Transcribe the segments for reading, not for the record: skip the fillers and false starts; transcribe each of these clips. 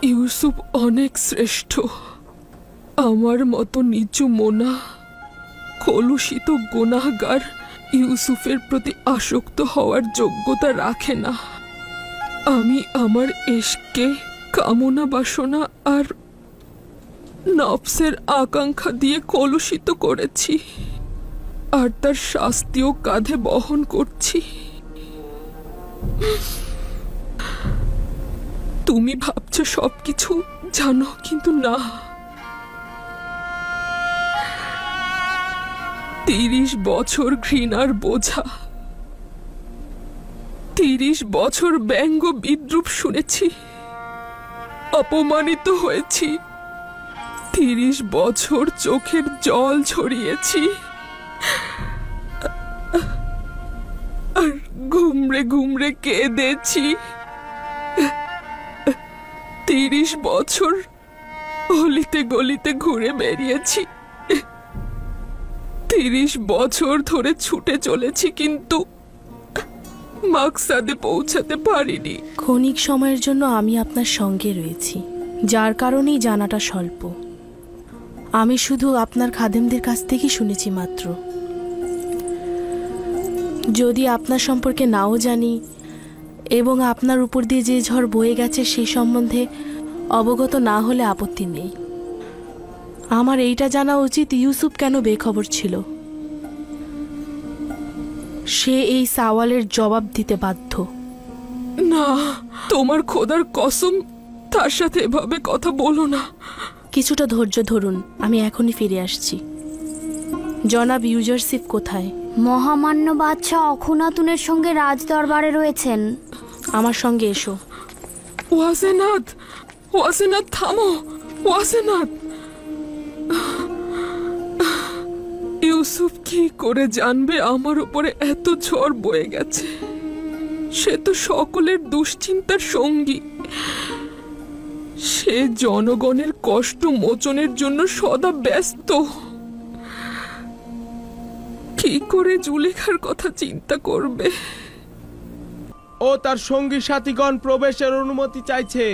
ইউসুফ অনেক শ্রেষ্ঠ। আমার মতো নিচু মোনা কলুষিত গুনাহগার ইউসুফের প্রতি আসক্ত হওয়ার যোগ্যতা রাখে না। আমি আমার ইশকে কামনা বাসনা আর নফসের আকাঙ্ক্ষা দিয়ে কলুষিত করেছি, আর তার শাস্তিও কাঁধে বহন করছি। তুমি ভাবছো সবকিছু জানো, কিন্তু না। 30 বছর ঘৃণার বোঝা, 30 বছর ব্যঙ্গ বিদ্রুপ শুনেছি, অপমানিত হয়েছি, 30 বছর চোখের জল ঝরিয়েছি, আর ঘুমরে ঘুমরে কেঁদেছি। 30 বছর অলিতে গলিতে ঘুরে বেরিয়েছি, 30 বছর ধরে ছুটে চলেছি, কিন্তু মাকসাদে পৌঁছাতে পারিনি। ক্ষণিক সময়ের জন্য আমি আপনার সঙ্গে রয়েছি, যার কারণেই জানাটা স্বল্প। আমি শুধু আপনার খাদেমদের কাছ থেকেই শুনেছি মাত্র। যদি আপনার সম্পর্কে নাও জানি এবং আপনার উপর দিয়ে যে ঝড় বয়ে গেছে সেই সম্বন্ধে অবগত না হলে আপত্তি নেই। আমার এইটা জানা উচিত, ইউসুফ কেন বেখবর ছিল। সে এই সওয়ালের জবাব দিতে বাধ্য। না, তোমার খোদার কসম, তার সাথে এভাবে কথা বলো না। কিছুটা ধৈর্য ধরুন, আমি এখনই ফিরে আসছি। জনাব ইউজারসিফ কোথায়? মহামান্য বাদশাহ অখুনাতুনের সঙ্গে রাজদরবারে রয়েছেন। আমার সঙ্গে এসো। ওয়াসেনাত, ওয়াসেনাত থামো, ওয়াসেনাত। ইউসুফ কি করে জানবে আমার উপরে এত ঝড় বয়ে গেছে? সে তো সকলের দুশ্চিন্তার সঙ্গী। সে জনগণের কষ্ট মোচনের জন্য সদা ব্যস্ত। কি করে জুলেখার কথা চিন্তা করবে? ও তার সঙ্গী সাথীগণ প্রবেশের অনুমতি চাইছে।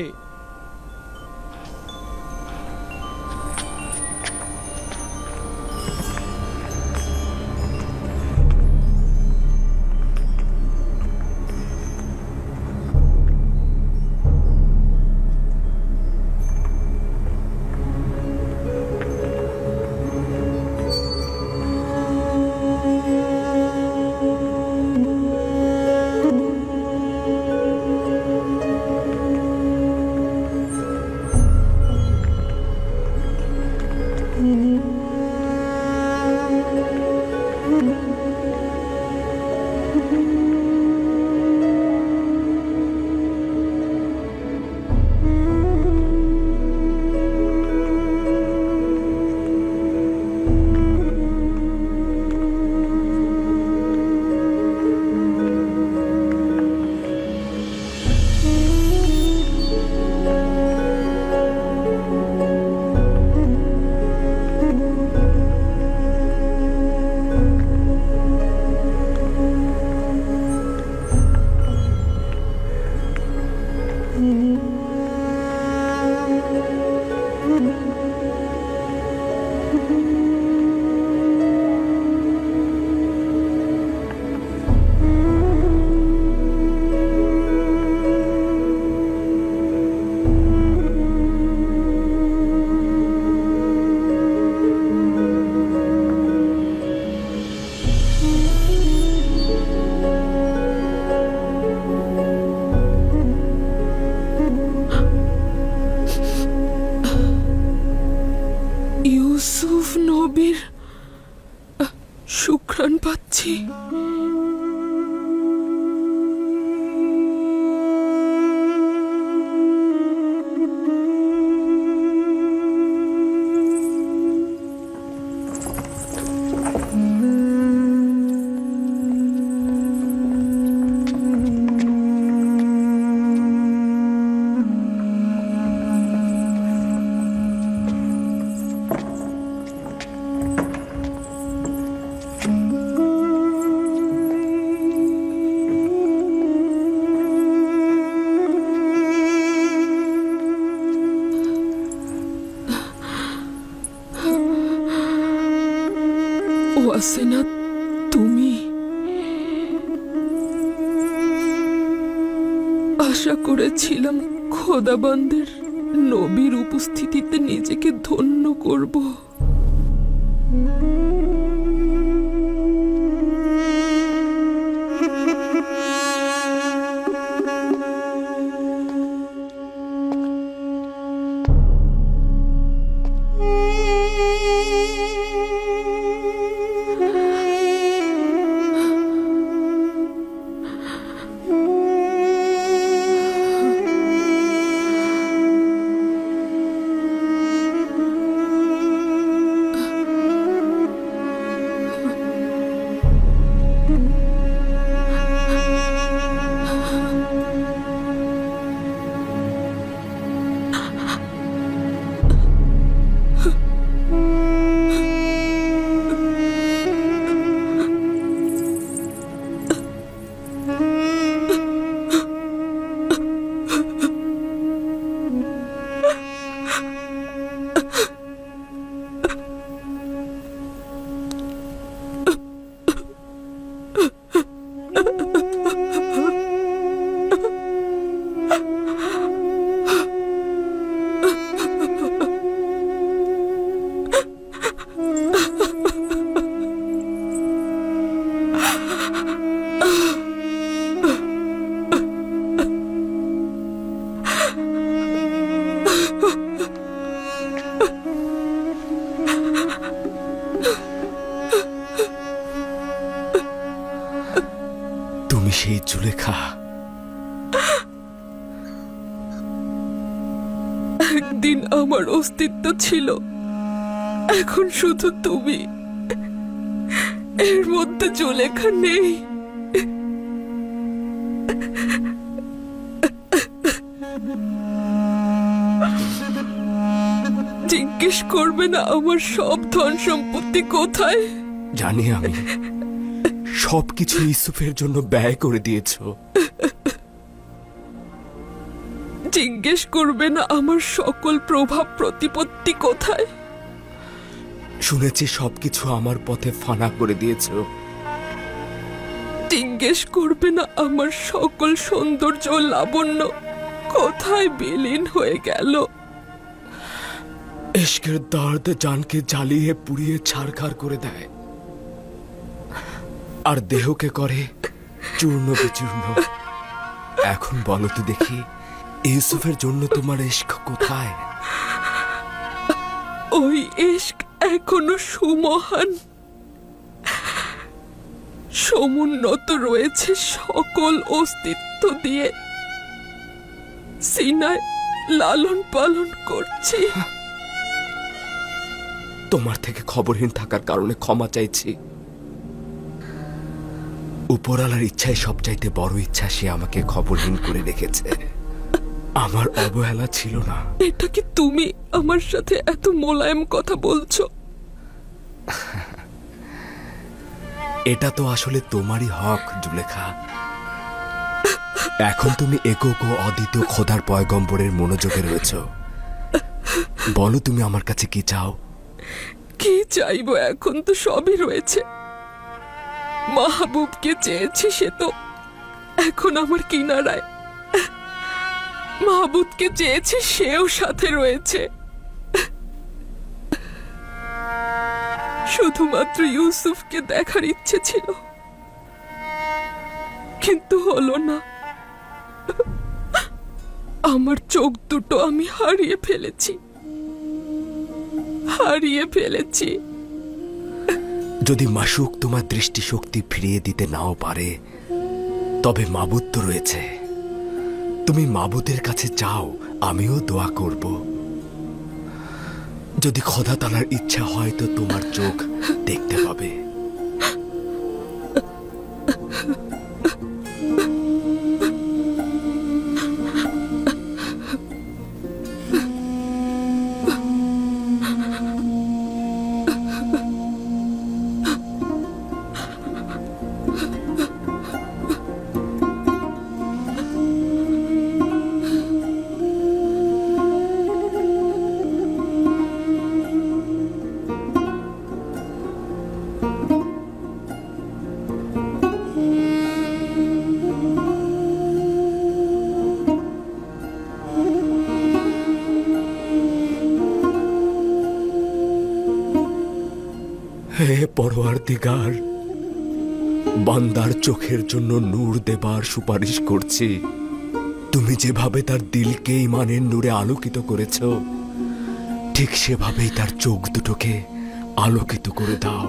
ইউসুফ নবীর সুঘ্রাণ পাচ্ছি। ওয়াসেনা, তুমি? আশা করেছিলাম খোদাবন্দের নবীর উপস্থিতিতে নিজেকে ধন্য করব। সেই জুলেখা, একদিন আমার অস্তিত্ব ছিল, এখন শুধু তুমি। এর মধ্যে জুলেখা নেই। জিজ্ঞেস করবে না আমার সব ধন সম্পত্তি কোথায়? জানি আমি, সবকিছু ইউসুফের জন্য ব্যয় করে দিয়েছ। জিজ্ঞেস করবে না আমার সকল প্রভাব প্রতিপত্তি কোথায়? শুনেছি সবকিছু আমার পথে ফানা করে দিয়েছ। জিজ্ঞেস করবে না আমার সকল সৌন্দর্য ও লাবণ্য কোথায় বিলীন হয়ে গেল? ইশকের দর্দ জানকে জ্বালিয়ে পুড়িয়ে ছারখার করে দেয়, আর দেহকে করে চূর্ণ বিচূর্ণ। এখন বলো তো দেখি, ইউসুফের জন্য তোমার ইশক কোথায়? ওই ইশক এখনো সুমহান, সমুন্নত রয়েছে সকল অস্তিত্ব দিয়ে। সিনায় লালন পালন করছি। তোমার থেকে খবরহীন থাকার কারণে ক্ষমা চাইছি। উপরওয়ালার ইচ্ছাই সবচাইতে বড় ইচ্ছা, সে আমাকে খবরহীন করে রেখেছে। আমার অবহেলা ছিল না। এটা কি তুমি আমার সাথে এত মোলায়েম কথা বলছো? এটা তো আসলে তোমারই হক জুলেখা। এখন তুমি একক ও অদ্বিতীয় খোদার পয়গম্বরের মনোযোগে রয়েছ। বলো তুমি আমার কাছে কি চাও? কি চাইবো? এখন তো সবই রয়েছে। মাহবুবকে চেয়েছি, সে তো এখন আমার কিনারায়। মাহবুবকে চেয়েছি, সেও সাথে রয়েছে। শুধুমাত্র ইউসুফকে দেখার ইচ্ছে ছিল, কিন্তু হলো না। আমার চোখ দুটো আমি হারিয়ে ফেলেছি। যদি মাশুক তোমার দৃষ্টিশক্তি ফিরিয়ে দিতে নাও পারে, তবে মাবুদ তো রয়েছে। তুমি মাবুদের কাছে চাও, আমিও দোয়া করব। যদি খোদা তাআলার ইচ্ছা হয় তো তোমার চোখ দেখতে পাবে। পরওয়ারদিগার, বান্দার চোখের জন্য নূর দেবার সুপারিশ করছি। তুমি যেভাবে তার দিলকে ঈমানের নূরে আলোকিত করেছ, ঠিক সেভাবেই তার চোখ দুটোকে আলোকিত করে দাও।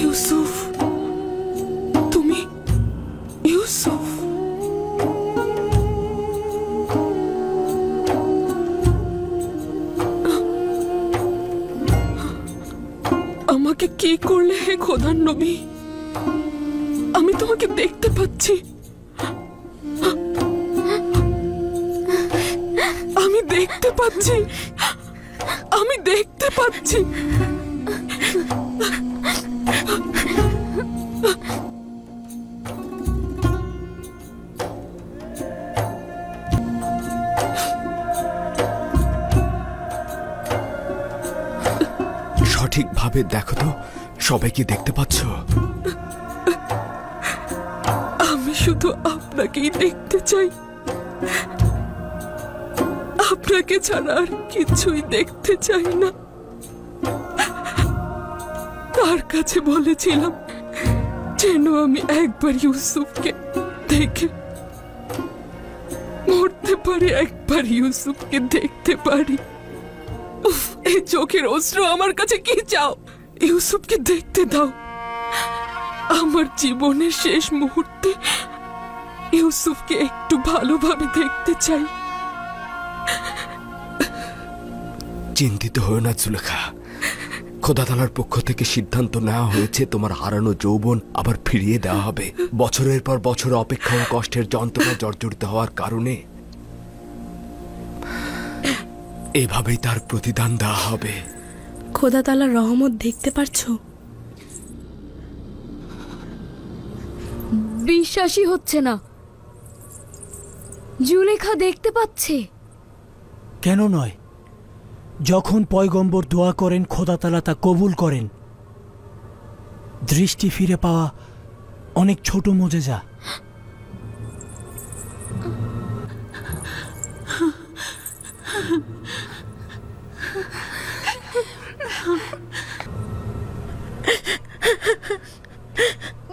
ইউসুফ, তুমি ইউসুফ? আমাকে কি করলে হে খোদার নবী? আমি তোমাকে দেখতে পাচ্ছি, আমি দেখতে পাচ্ছি, আমি দেখতে পাচ্ছি। সঠিকভাবে দেখো তো, সবাই কি দেখতে পাচ্ছ? আমি শুধু আপনাকেই দেখতে চাই, আপনাকে ছাড়া আর কিছুই দেখতে চাই না। তার কাছে বলেছিলাম যেন আমি একবার ইউসুফকে দেখে মরতে পারি, একবার ইউসুফকে দেখতে পারি। উফ, এই চোখের অশ্রু আমার কাছে কি চাও? ইউসুফকে দেখতে দাও। আমার জীবনের শেষ মুহূর্তে ইউসুফকে একটু ভালোভাবে দেখতে চাই। চিন্তিত হও না জুলেখা, খোদা তাআলার পক্ষ থেকে সিদ্ধান্ত নেওয়া হয়েছে তোমার হারানো যৌবন আবার ফিরিয়ে দেওয়া হবে। বছরের পর বছর অপেক্ষা ও কষ্টের যন্ত্রণা জর্জরিত হওয়ার কারণে এভাবেই তার প্রতিদান দেওয়া হবে। খোদা তাআলার রহমত দেখতে পারছো? বিশ্বাসই হচ্ছে না, জুলেখা দেখতে পাচ্ছে। কেন নয়? যখন পয়গম্বর দোয়া করেন খোদা তাআলা তা কবুল করেন। দৃষ্টি ফিরে পাওয়া অনেক ছোট মোজেজা।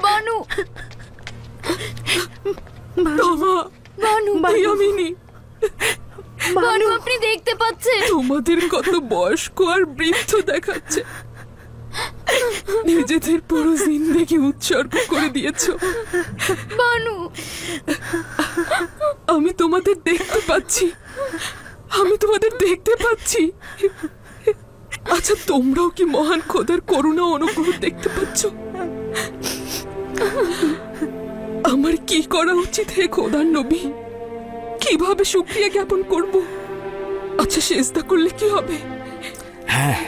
বানু, বানু, ইয়ামিনী, বানু আপনি দেখতে পাচ্ছেন? তোমাদের কত বয়স্ক আর বৃদ্ধ দেখাচ্ছে। নিজেদের পুরো জিন্দেগি উৎসর্গ করে দিয়েছো। বানু, আমি তোমাদের দেখতে পাচ্ছি, আমি তোমাদের দেখতে পাচ্ছি। আচ্ছা, তোমরাও কি মহান খোদার করুণা অনুগ্রহ দেখতে পাচ্ছ? আমার কি করা উচিত হে খোদার নবী? কিভাবে শুকরিয়া জ্ঞাপন করব? আচ্ছা, সেজদা করলে কি হবে? হ্যাঁ,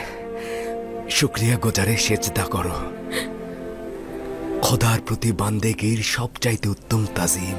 শুকরিয়া গোজারে সেজদা করো। খোদার প্রতি বান্দেগীর সবচাইতে উত্তম তাজিম।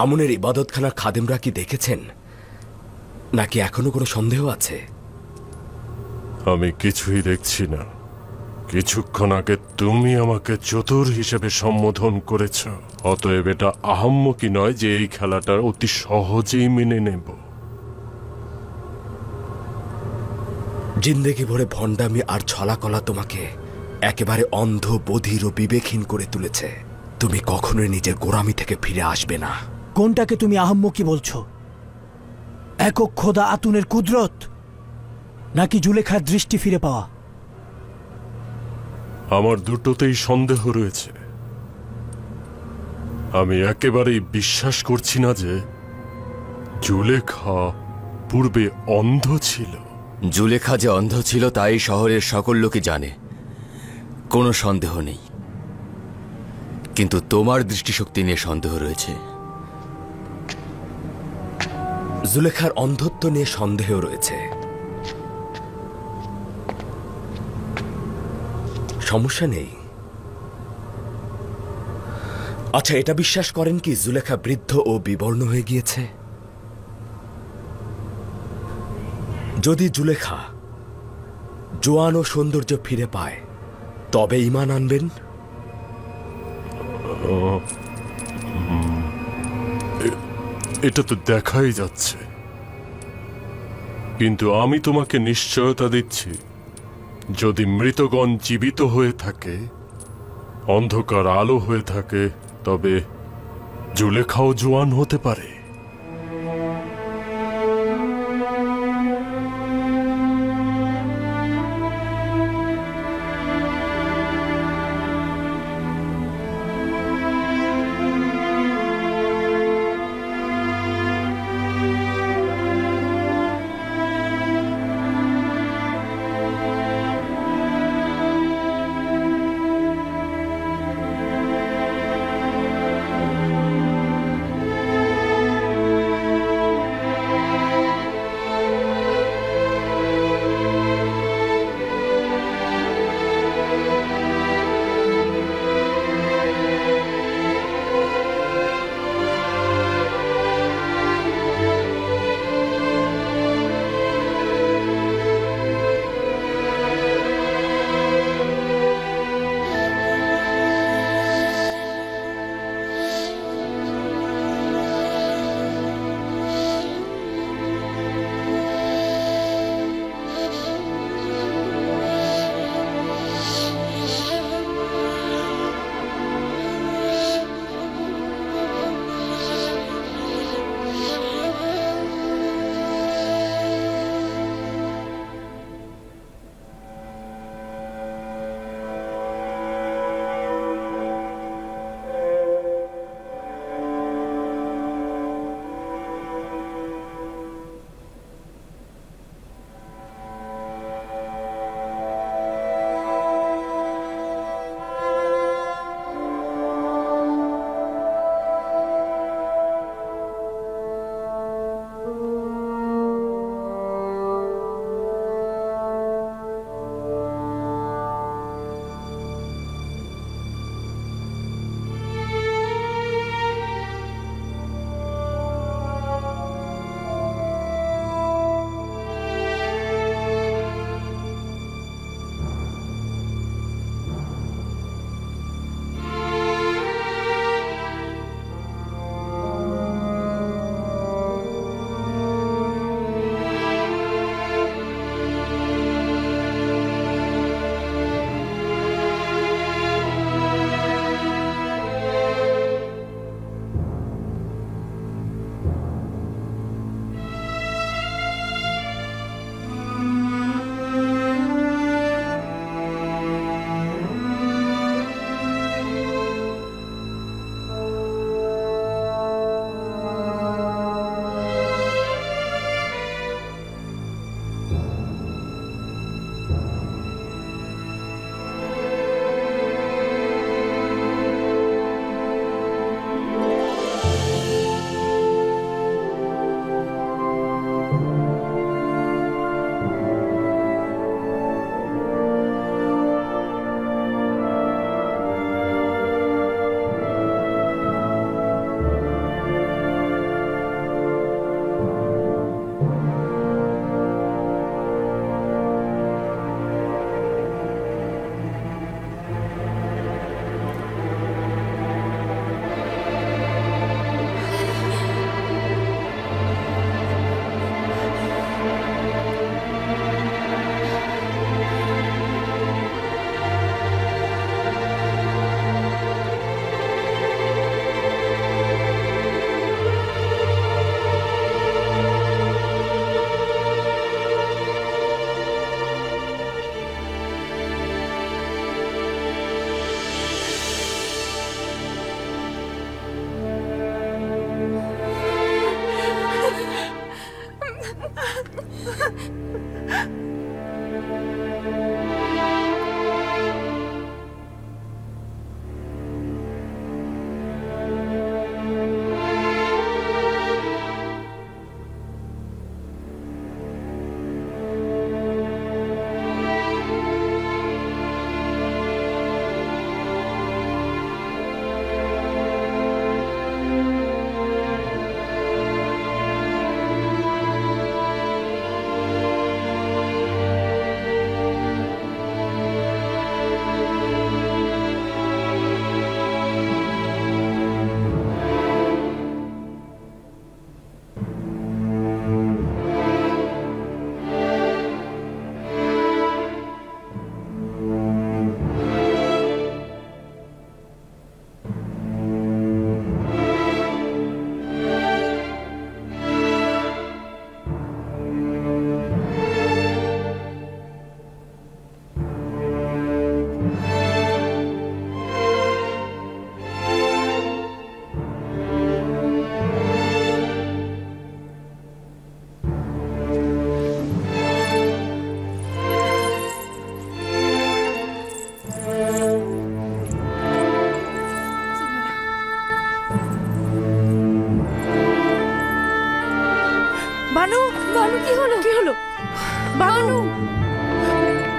আমনের ইবাদতখানার খাদেমরা কি দেখেছেন, নাকি এখনো কোনো সন্দেহ আছে? আমি কিছুই দেখছি না। কিছুক্ষণ আগে তুমি আমাকে চতুর হিসেবে সম্বোধন করেছ, অতএব এটা আহাম্মকি নয় যে এই খেলাটা অতি সহজেই মেনে নেব। জিন্দেগি ভরে ভণ্ডামি আর ছলাকলা তোমাকে একেবারে অন্ধ, বধির ও বিবেকহীন করে তুলেছে। তুমি কখনোই নিজের গোড়ামি থেকে ফিরে আসবে না। কোনটাকে তুমি আহাম্মকি বলছো? একক খোদা আতুনের কুদরত, নাকি জুলেখার দৃষ্টি ফিরে পাওয়া? আমার দুটোতেই সন্দেহ রয়েছে। আমি একেবারেই বিশ্বাস করছি না যে জুলেখা পূর্বে অন্ধ ছিল। জুলেখা যে অন্ধ ছিল তাই শহরের সকল লোকই জানে, কোনো সন্দেহ নেই। কিন্তু তোমার দৃষ্টিশক্তি নিয়ে সন্দেহ রয়েছে। জুলেখার অন্ধত্ব নিয়ে সন্দেহ রয়েছে। সমস্যা নেই। আচ্ছা, এটা বিশ্বাস করেন কি জুলেখা বৃদ্ধ ও বিবর্ণ হয়ে গিয়েছে? যদি জুলেখা জোয়ান ও সৌন্দর্য ফিরে পায় তবে ঈমান আনবেন? এটা তো দেখাই যাচ্ছে, কিন্তু আমি তোমাকে নিশ্চয়তা দিচ্ছি, যদি মৃতগণ জীবিত হয়ে থাকে, অন্ধকার আলো হয়ে থাকে, তবে জুলেখাও জোয়ান হতে পারে।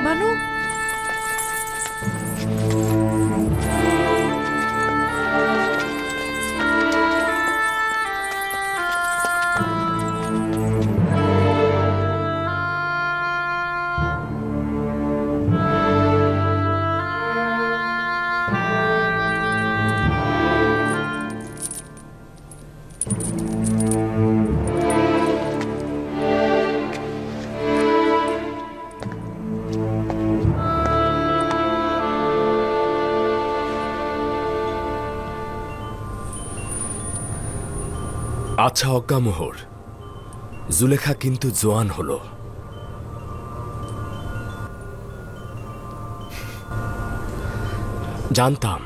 বানু, আচ্ছা অজ্ঞামোহর, জুলেখা কিন্তু জোয়ান হলো। জানতাম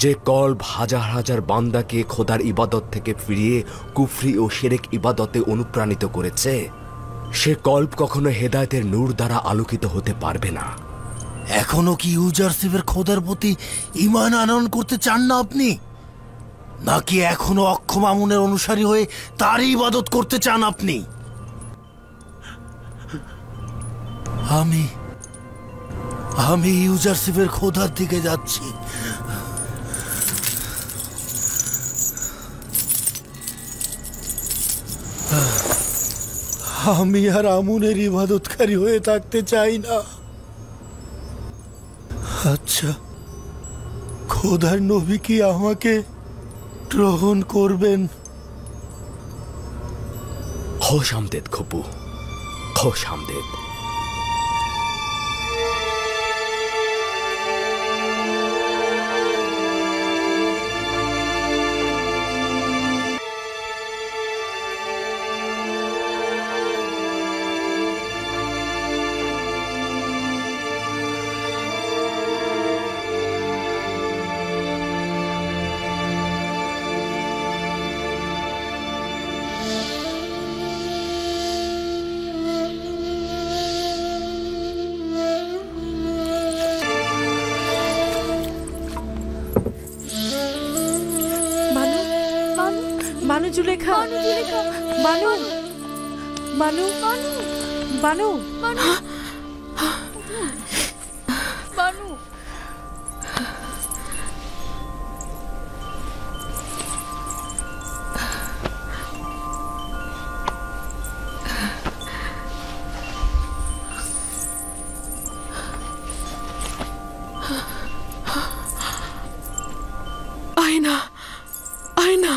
যে কল্ব হাজার হাজার বান্দাকে খোদার ইবাদত থেকে ফিরিয়ে কুফরি ও শিরক ইবাদতে অনুপ্রাণিত করেছে, সে কল্ব কখনো হেদায়েতের নূর দ্বারা আলোকিত হতে পারবে না। এখনো কি ইউজারশিপের খোদার প্রতি ঈমান আনয়ন করতে চান না আপনি, নাকি এখনো অক্ষম আমুনের অনুসারী হয়ে তারই ইবাদত করতে চান আপনি? আমি ইউজারশিপের খোদার দিকে যাচ্ছি। আমি আর আমুনের ইবাদতকারী হয়ে থাকতে চাই না। আচ্ছা, খোদার নবী কি আমাকে গ্রহণ করবেন? খোশ আমদেদ খপু, খোশ আমদেদ। বানু, জুলেখা, বানু, বানু, বানু, বানু, আয়না, আয়না।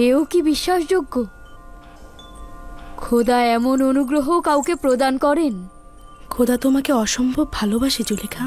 এও কি বিশ্বাসযোগ্য? খোদা এমন অনুগ্রহ কাউকে প্রদান করেন? খোদা তোমাকে অসম্ভব ভালোবাসে Zulekha.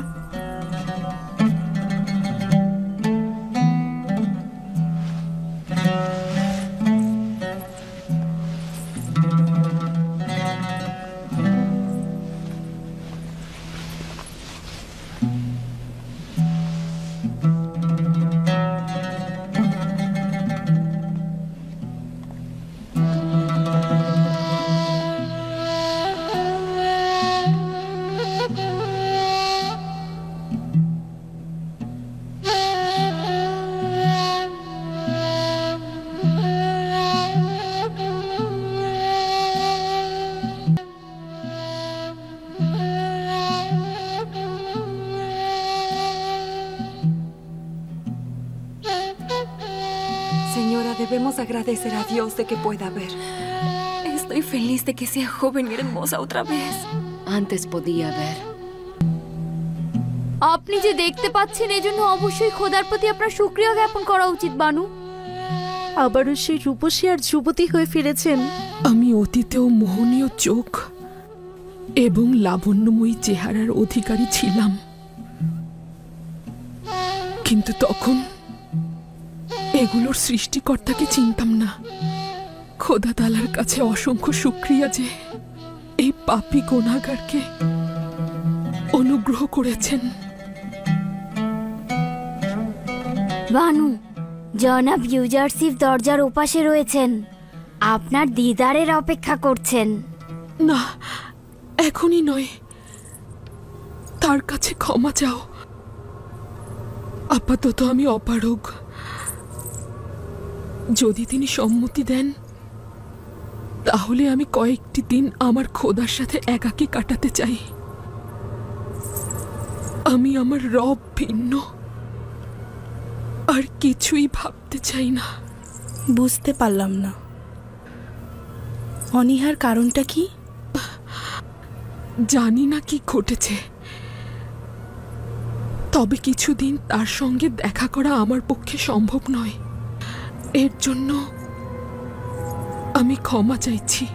Señora, debemos agradecer a Dios de que pueda ver. Estoy feliz de que sea joven y hermosa otra vez. Antes podía ver. আপনি যে দেখতে পাচ্ছেন এজন্য অবশ্যই খোদার প্রতি আপনার শুকরিয়া জ্ঞাপন করা উচিত বানু। আবারও সেই রূপসী আর যুবতী হয়ে ফিরেছেন। আমি অতীতেও মোহনীয় চোখ এবং লাবণ্যময়ী চেহারার অধিকারী ছিলাম, কিন্তু তখন এগুলোর সৃষ্টিকর্তাকে চিনতাম না। খোদা তাআলার কাছে অসংখ্য শুকরিয়া যে এই পাপী গুনাহগারকে অনুগ্রহ করেছেন। বানু, জনাব ইউজারশিপ দরজার ওপাশে রয়েছেন। আপনার দিদারের অপেক্ষা করছেন। না, এখনই নয়, তার কাছে ক্ষমা চাও। আপাতত আমি অপারগ। যদি তিনি সম্মতি দেন তাহলে আমি কয়েকটি দিন আমার খোদার সাথে একাকী কাটাতে চাই। আমি আমার রব ভিন্ন, আর কিছুই ভাবতে চাই না। বুঝতে পারলাম না, অনীহার কারণটা কি? জানি না কি ঘটেছে, তবে কিছুদিন তার সঙ্গে দেখা করা আমার পক্ষে সম্ভব নয়। এর জন্য আমি ক্ষমা চাইছি।